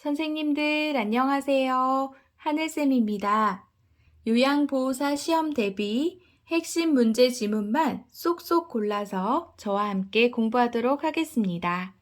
선생님들 안녕하세요. 하늘쌤입니다. 요양보호사 시험 대비 핵심 문제 지문만 쏙쏙 골라서 저와 함께 공부하도록 하겠습니다.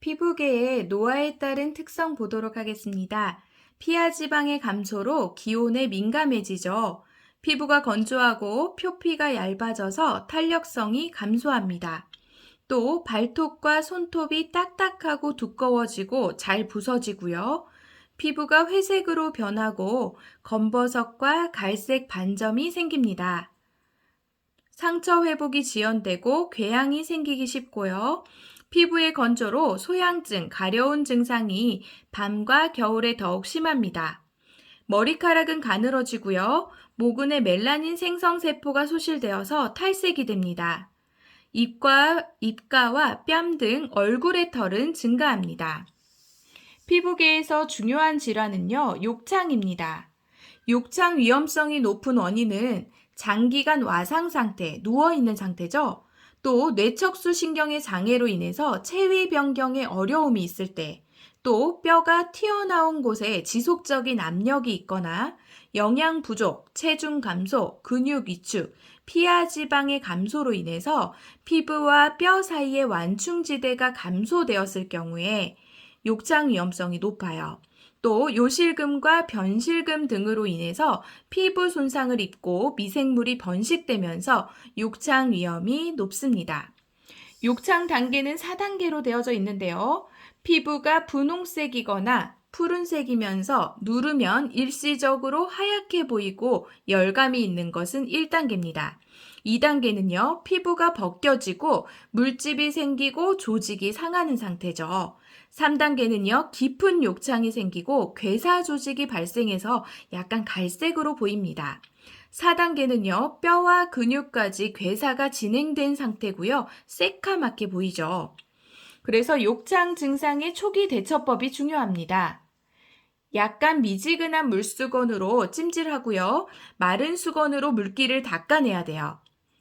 피부계의 노화에 따른 특성 보도록 하겠습니다. 피하 지방의 감소로 기온에 민감해지죠. 피부가 건조하고 표피가 얇아져서 탄력성이 감소합니다. 또 발톱과 손톱이 딱딱하고 두꺼워지고 잘 부서지고요. 피부가 회색으로 변하고 검버섯과 갈색 반점이 생깁니다. 상처 회복이 지연되고 궤양이 생기기 쉽고요. 피부의 건조로 소양증, 가려운 증상이 밤과 겨울에 더욱 심합니다. 머리카락은 가늘어지고요. 모근에 멜라닌 생성세포가 소실되어서 탈색이 됩니다. 입가와 뺨 등 얼굴의 털은 증가합니다. 피부계에서 중요한 질환은요, 욕창입니다. 욕창 위험성이 높은 원인은 장기간 와상 상태, 누워있는 상태죠. 또 뇌척수 신경의 장애로 인해서 체위 변경에 어려움이 있을 때, 또 뼈가 튀어나온 곳에 지속적인 압력이 있거나 영양 부족, 체중 감소, 근육 위축, 피하 지방의 감소로 인해서 피부와 뼈 사이의 완충지대가 감소되었을 경우에 욕창 위험성이 높아요. 또 요실금과 변실금 등으로 인해서 피부 손상을 입고 미생물이 번식되면서 욕창 위험이 높습니다. 욕창 단계는 4단계로 되어져 있는데요. 피부가 분홍색이거나 푸른색이면서 누르면 일시적으로 하얗게 보이고 열감이 있는 것은 1단계입니다. 2단계는요, 피부가 벗겨지고 물집이 생기고 조직이 상하는 상태죠. 3단계는요, 깊은 욕창이 생기고 괴사 조직이 발생해서 약간 갈색으로 보입니다. 4단계는요, 뼈와 근육까지 괴사가 진행된 상태고요, 새카맣게 보이죠. 그래서 욕창 증상의 초기 대처법이 중요합니다. 약간 미지근한 물수건으로 찜질하고요, 마른 수건으로 물기를 닦아내야 돼요.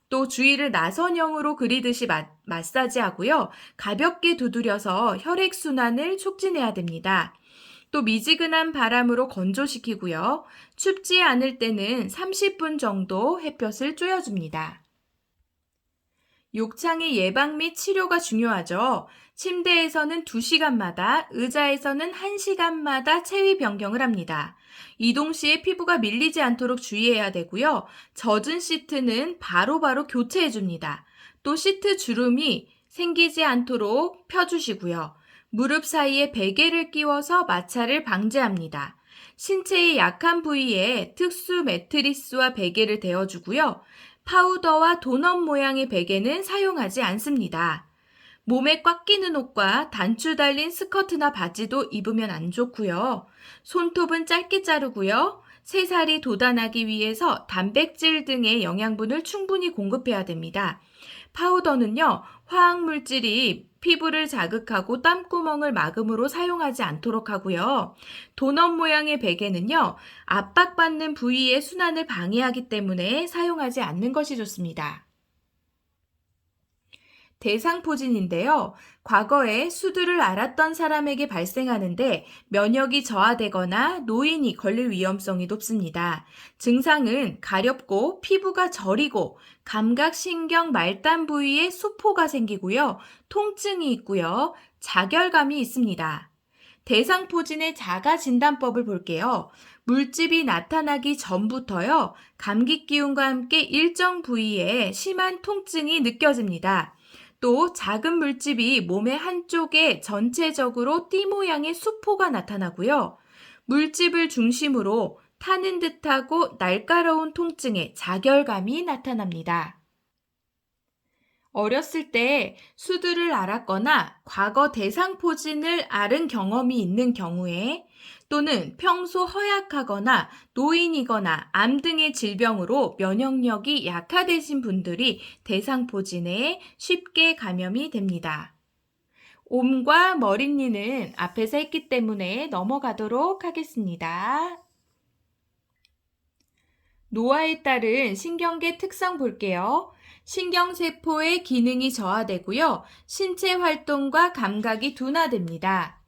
또 주위를 나선형으로 그리듯이 마사지하고요, 가볍게 두드려서 혈액순환을 촉진해야 됩니다. 또 미지근한 바람으로 건조시키고요. 춥지 않을 때는 30분 정도 햇볕을 쬐어줍니다. 욕창의 예방 및 치료가 중요하죠. 침대에서는 2시간마다, 의자에서는 1시간마다 체위 변경을 합니다. 이동 시에 피부가 밀리지 않도록 주의해야 되고요. 젖은 시트는 바로바로 교체해줍니다. 또 시트 주름이 생기지 않도록 펴주시고요. 무릎 사이에 베개를 끼워서 마찰을 방지합니다. 신체의 약한 부위에 특수 매트리스와 베개를 대어주고요. 파우더와 도넛 모양의 베개는 사용하지 않습니다. 몸에 꽉 끼는 옷과 단추 달린 스커트나 바지도 입으면 안 좋고요. 손톱은 짧게 자르고요. 새살이 돋아나기 위해서 단백질 등의 영양분을 충분히 공급해야 됩니다. 파우더는요, 화학물질이 피부를 자극하고 땀구멍을 막음으로 사용하지 않도록 하고요. 도넛 모양의 베개는요, 압박받는 부위의 순환을 방해하기 때문에 사용하지 않는 것이 좋습니다. 대상포진인데요. 과거에 수두를 앓았던 사람에게 발생하는데 면역이 저하되거나 노인이 걸릴 위험성이 높습니다. 증상은 가렵고 피부가 저리고 감각신경 말단 부위에 수포가 생기고요. 통증이 있고요. 자결감이 있습니다. 대상포진의 자가진단법을 볼게요. 물집이 나타나기 전부터요. 감기 기운과 함께 일정 부위에 심한 통증이 느껴집니다. 또 작은 물집이 몸의 한쪽에 전체적으로 띠 모양의 수포가 나타나고요. 물집을 중심으로 타는 듯하고 날카로운 통증의 자결감이 나타납니다. 어렸을 때 수두를 앓았거나 과거 대상포진을 앓은 경험이 있는 경우에 또는 평소 허약하거나 노인이거나 암 등의 질병으로 면역력이 약화되신 분들이 대상포진에 쉽게 감염이 됩니다. 옴과 머리니는 앞에서 했기 때문에 넘어가도록 하겠습니다. 노화에 따른 신경계 특성 볼게요. 신경세포의 기능이 저하되고요. 신체 활동과 감각이 둔화됩니다.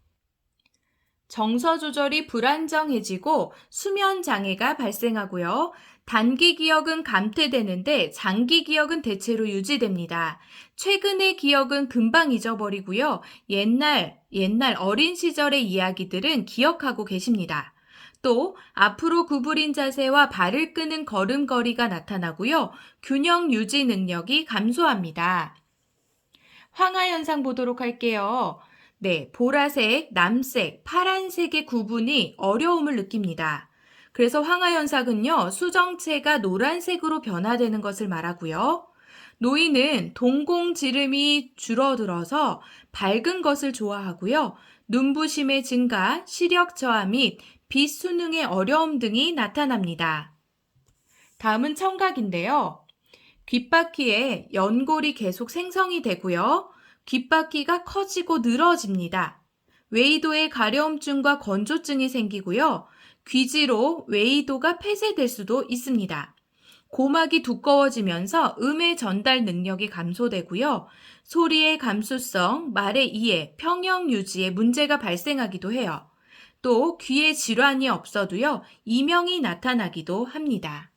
정서 조절이 불안정해지고 수면 장애가 발생하고요. 단기 기억은 감퇴되는데 장기 기억은 대체로 유지됩니다. 최근의 기억은 금방 잊어버리고요. 옛날 어린 시절의 이야기들은 기억하고 계십니다. 또 앞으로 구부린 자세와 발을 끄는 걸음걸이가 나타나고요. 균형 유지 능력이 감소합니다. 황화 현상 보도록 할게요. 네, 보라색, 남색, 파란색의 구분이 어려움을 느낍니다. 그래서 황화 현상은요, 수정체가 노란색으로 변화되는 것을 말하고요. 노인은 동공지름이 줄어들어서 밝은 것을 좋아하고요. 눈부심의 증가, 시력 저하 및 빛수능의 어려움 등이 나타납니다. 다음은 청각인데요. 귓바퀴에 연골이 계속 생성이 되고요. 귓바퀴가 커지고 늘어집니다. 웨이도에 가려움증과 건조증이 생기고요. 귀지로 웨이도가 폐쇄될 수도 있습니다. 고막이 두꺼워지면서 음의 전달 능력이 감소되고요. 소리의 감수성, 말의 이해, 평형 유지에 문제가 발생하기도 해요. 또 귀에 질환이 없어도요. 이명이 나타나기도 합니다.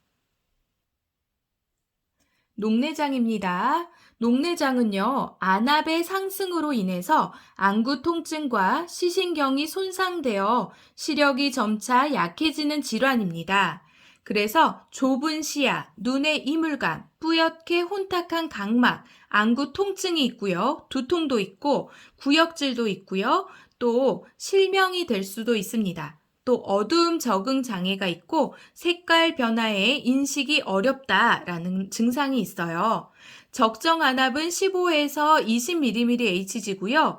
녹내장입니다. 녹내장은요, 안압의 상승으로 인해서 안구 통증과 시신경이 손상되어 시력이 점차 약해지는 질환입니다. 그래서 좁은 시야, 눈의 이물감, 뿌옇게 혼탁한 각막, 안구 통증이 있고요. 두통도 있고 구역질도 있고요. 또 실명이 될 수도 있습니다. 또 어두움 적응 장애가 있고 색깔 변화에 인식이 어렵다라는 증상이 있어요. 적정 안압은 15에서 20mmHg고요.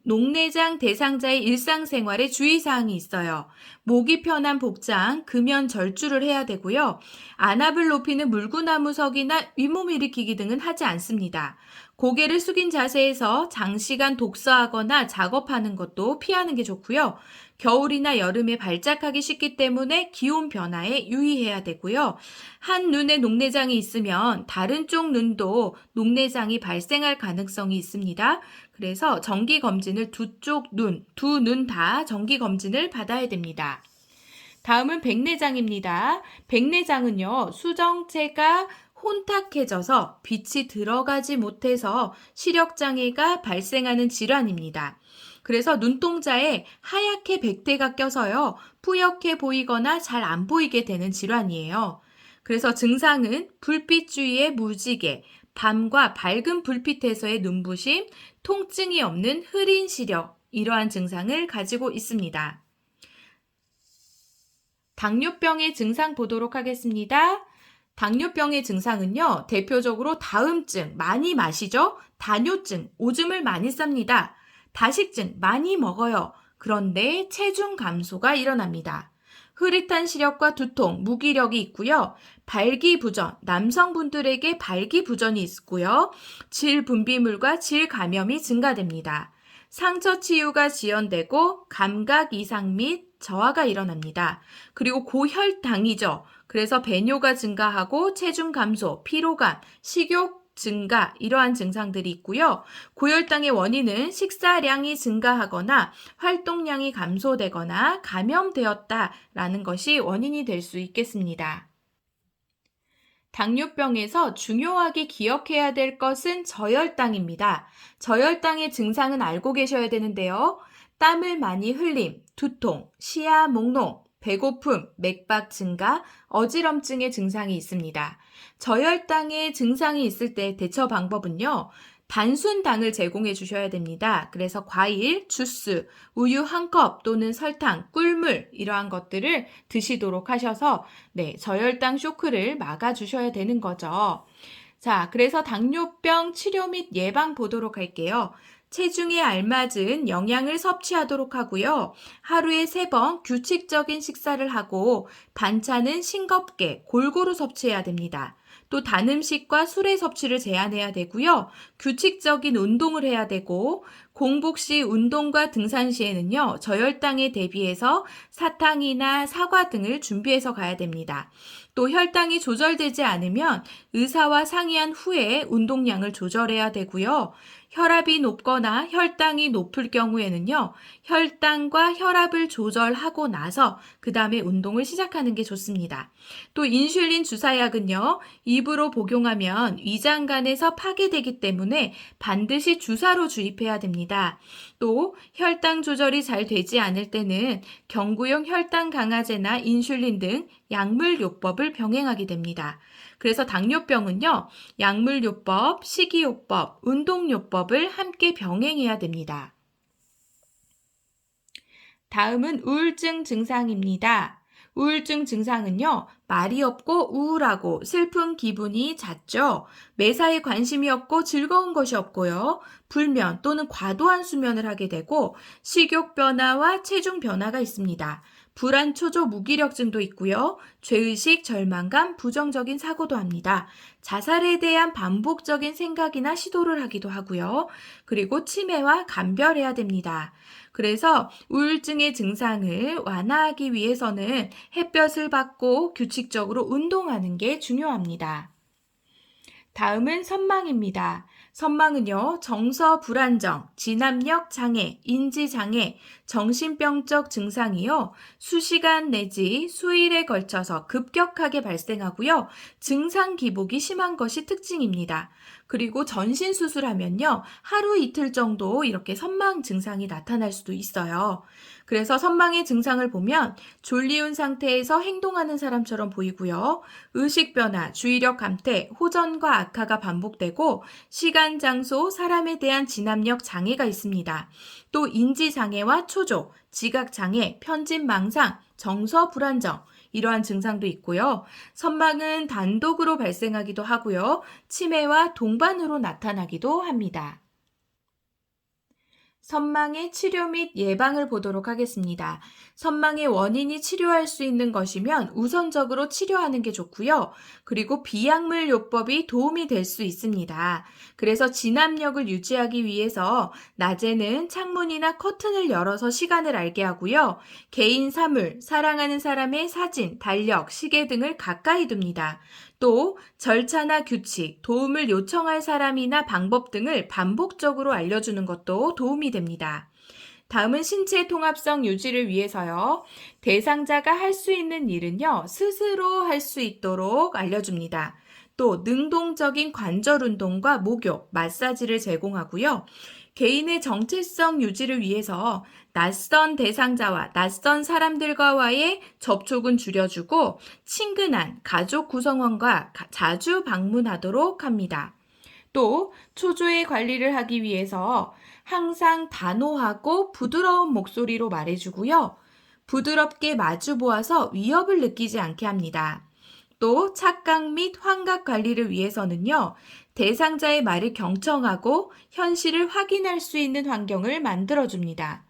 녹내장 대상자의 일상생활에 주의사항이 있어요. 목이 편한 복장, 금연 절주를 해야 되고요. 안압을 높이는 물구나무석이나 윗몸 일으키기 등은 하지 않습니다. 고개를 숙인 자세에서 장시간 독서하거나 작업하는 것도 피하는 게 좋고요. 겨울이나 여름에 발작하기 쉽기 때문에 기온 변화에 유의해야 되고요. 한 눈에 녹내장이 있으면 다른 쪽 눈도 녹내장이 발생할 가능성이 있습니다. 그래서 정기검진을 두 눈 다 정기검진을 받아야 됩니다. 다음은 백내장입니다. 백내장은요, 수정체가 혼탁해져서 빛이 들어가지 못해서 시력장애가 발생하는 질환입니다. 그래서 눈동자에 하얗게 백태가 껴서요, 뿌옇게 보이거나 잘 안 보이게 되는 질환이에요. 그래서 증상은 불빛 주위의 무지개, 밤과 밝은 불빛에서의 눈부심, 통증이 없는 흐린 시력, 이러한 증상을 가지고 있습니다. 당뇨병의 증상 보도록 하겠습니다. 당뇨병의 증상은요, 대표적으로 다음증, 많이 마시죠? 다뇨증, 오줌을 많이 쌉니다. 다식증, 많이 먹어요. 그런데 체중 감소가 일어납니다. 흐릿한 시력과 두통, 무기력이 있고요. 발기부전, 남성분들에게 발기부전이 있고요. 질분비물과 질감염이 증가됩니다. 상처 치유가 지연되고 감각 이상 및 저하가 일어납니다. 그리고 고혈당이죠. 그래서 배뇨가 증가하고 체중 감소, 피로감, 식욕 증가 이러한 증상들이 있고요. 고혈당의 원인은 식사량이 증가하거나 활동량이 감소되거나 감염되었다라는 것이 원인이 될 수 있겠습니다. 당뇨병에서 중요하게 기억해야 될 것은 저혈당입니다. 저혈당의 증상은 알고 계셔야 되는데요. 땀을 많이 흘림, 두통, 시야 몽롱, 배고픔, 맥박 증가, 어지럼증의 증상이 있습니다. 저혈당의 증상이 있을 때 대처 방법은요. 단순 당을 제공해 주셔야 됩니다. 그래서 과일, 주스, 우유 한 컵 또는 설탕, 꿀물 이러한 것들을 드시도록 하셔서 저혈당 쇼크를 막아 주셔야 되는 거죠. 자, 그래서 당뇨병 치료 및 예방 보도록 할게요. 체중에 알맞은 영양을 섭취하도록 하고요. 하루에 3번 규칙적인 식사를 하고 반찬은 싱겁게 골고루 섭취해야 됩니다. 또 단 음식과 술의 섭취를 제한해야 되고요. 규칙적인 운동을 해야 되고 공복 시 운동과 등산 시에는요. 저혈당에 대비해서 사탕이나 사과 등을 준비해서 가야 됩니다. 또 혈당이 조절되지 않으면 의사와 상의한 후에 운동량을 조절해야 되고요. 혈압이 높거나 혈당이 높을 경우에는요. 혈당과 혈압을 조절하고 나서 그 다음에 운동을 시작하는 게 좋습니다. 또 인슐린 주사약은요. 입으로 복용하면 위장관에서 파괴되기 때문에 반드시 주사로 주입해야 됩니다. 또 혈당 조절이 잘 되지 않을 때는 경구용 혈당 강화제나 인슐린 등 약물요법을 병행하게 됩니다. 그래서 당뇨병은요, 약물요법, 식이요법, 운동요법을 함께 병행해야 됩니다. 다음은 우울증 증상입니다. 우울증 증상은요, 말이 없고 우울하고 슬픈 기분이 잦죠. 매사에 관심이 없고 즐거운 것이 없고요. 불면 또는 과도한 수면을 하게 되고 식욕 변화와 체중 변화가 있습니다. 불안, 초조, 무기력증도 있고요. 죄의식, 절망감, 부정적인 사고도 합니다. 자살에 대한 반복적인 생각이나 시도를 하기도 하고요. 그리고 치매와 감별해야 됩니다. 그래서 우울증의 증상을 완화하기 위해서는 햇볕을 받고 규칙적으로 운동하는 게 중요합니다. 다음은 선망입니다. 선망은요, 정서 불안정, 진압력 장애, 인지 장애, 정신병적 증상이요, 수시간 내지 수일에 걸쳐서 급격하게 발생하고요, 증상 기복이 심한 것이 특징입니다. 그리고 전신 수술하면요, 하루 이틀 정도 이렇게 선망 증상이 나타날 수도 있어요. 그래서 선망의 증상을 보면 졸리운 상태에서 행동하는 사람처럼 보이고요. 의식 변화, 주의력 감퇴, 호전과 악화가 반복되고 시간, 장소, 사람에 대한 진압력 장애가 있습니다. 또 인지 장애와 초조, 지각 장애, 편집 망상, 정서 불안정 이러한 증상도 있고요. 선망은 단독으로 발생하기도 하고요. 치매와 동반으로 나타나기도 합니다. 선망의 치료 및 예방을 보도록 하겠습니다. 선망의 원인이 치료할 수 있는 것이면 우선적으로 치료하는 게 좋고요. 그리고 비약물 요법이 도움이 될 수 있습니다. 그래서 진압력을 유지하기 위해서 낮에는 창문이나 커튼을 열어서 시간을 알게 하고요. 개인 사물, 사랑하는 사람의 사진, 달력, 시계 등을 가까이 둡니다. 또 절차나 규칙, 도움을 요청할 사람이나 방법 등을 반복적으로 알려주는 것도 도움이 됩니다. 다음은 신체 통합성 유지를 위해서요. 대상자가 할 수 있는 일은요. 스스로 할 수 있도록 알려줍니다. 또 능동적인 관절 운동과 목욕, 마사지를 제공하고요. 개인의 정체성 유지를 위해서 낯선 대상자와 낯선 사람들과의 접촉은 줄여주고 친근한 가족 구성원과 자주 방문하도록 합니다. 또 초조의 관리를 하기 위해서 항상 단호하고 부드러운 목소리로 말해주고요. 부드럽게 마주 보아서 위협을 느끼지 않게 합니다. 또 착각 및 환각 관리를 위해서는요. 대상자의 말을 경청하고 현실을 확인할 수 있는 환경을 만들어줍니다.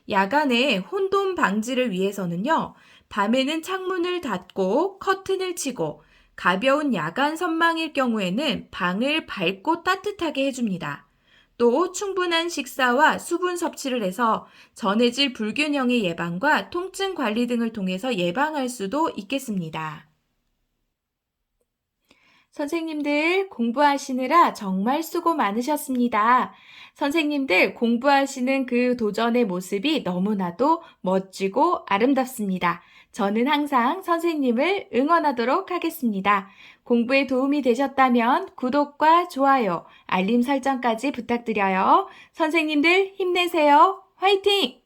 야간에 혼돈 방지를 위해서는요. 밤에는 창문을 닫고 커튼을 치고 가벼운 야간 선망일 경우에는 방을 밝고 따뜻하게 해줍니다. 또 충분한 식사와 수분 섭취를 해서 전해질 불균형의 예방과 통증 관리 등을 통해서 예방할 수도 있겠습니다. 선생님들 공부하시느라 정말 수고 많으셨습니다. 선생님들 공부하시는 그 도전의 모습이 너무나도 멋지고 아름답습니다. 저는 항상 선생님을 응원하도록 하겠습니다. 공부에 도움이 되셨다면 구독과 좋아요, 알림 설정까지 부탁드려요. 선생님들 힘내세요. 화이팅!